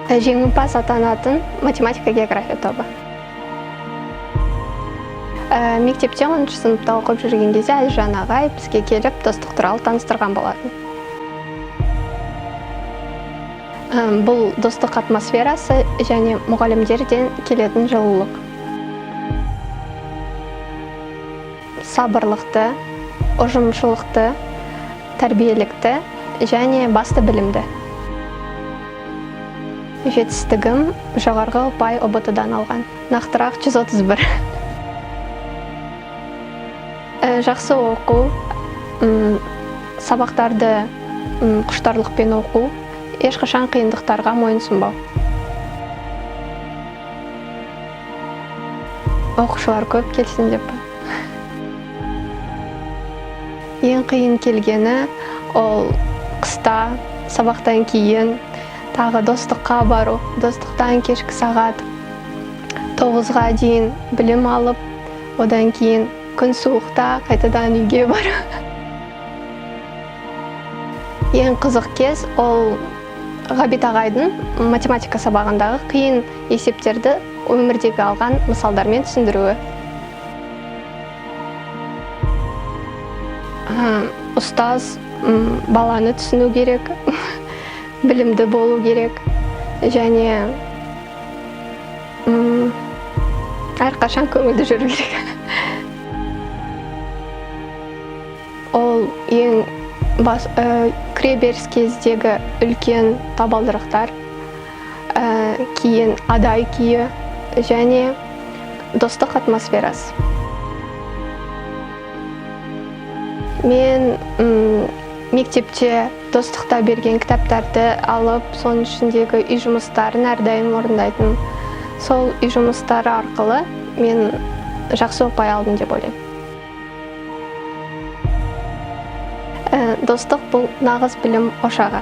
Жеңімпаз атанатын математика география тобы. Мектепте 10-шы сыныпта оқып жүрген кезде Әлжан ағай бізге келіп достық туралы таныстырған болатын. Бұл достық атмосферасы және мұғалімдерден келетін жылылық. Сабырлықты, ұжымшылықты, тәрбиелікті және басты білімді. Жетістігім жоғарғы ұпай ұбт-дан алған. Нақтырақ 131. Жақсы оқу, сабақтарды құштарлықпен оқу, ешқашан қиындықтарға мойынсұнбау. Оқушылар көп келсін деп. Ең қиын келгені ол қыста, сабақтан кейін тағы достыққа бару, достықтан кешкі сағат 9-ға дейін білім алып, одан кейін күн суықта қайтадан үйге бару. Ең қызық кез ол Ғабит ағайдың математика сабағындағы қиын есептерді өмірдегі алған мысалдармен түсіндіруі. Ұстаз баланы түсіну керек, білімді болу керек, және әрқашан көңілді жүру керек. Ол ең кіреберіс кездегі үлкен табалдырықтар, кейін адай күйі және достық атмосферасы. Мен мектепте достықта берген кітаптарды алып, соның ішіндегі үй жұмыстарын әрдайым орындайтын. Сол үй жұмыстары арқылы мен жақсы ұпай алдым деп ойлаймын. Достық бұл нағыз білім ошағы.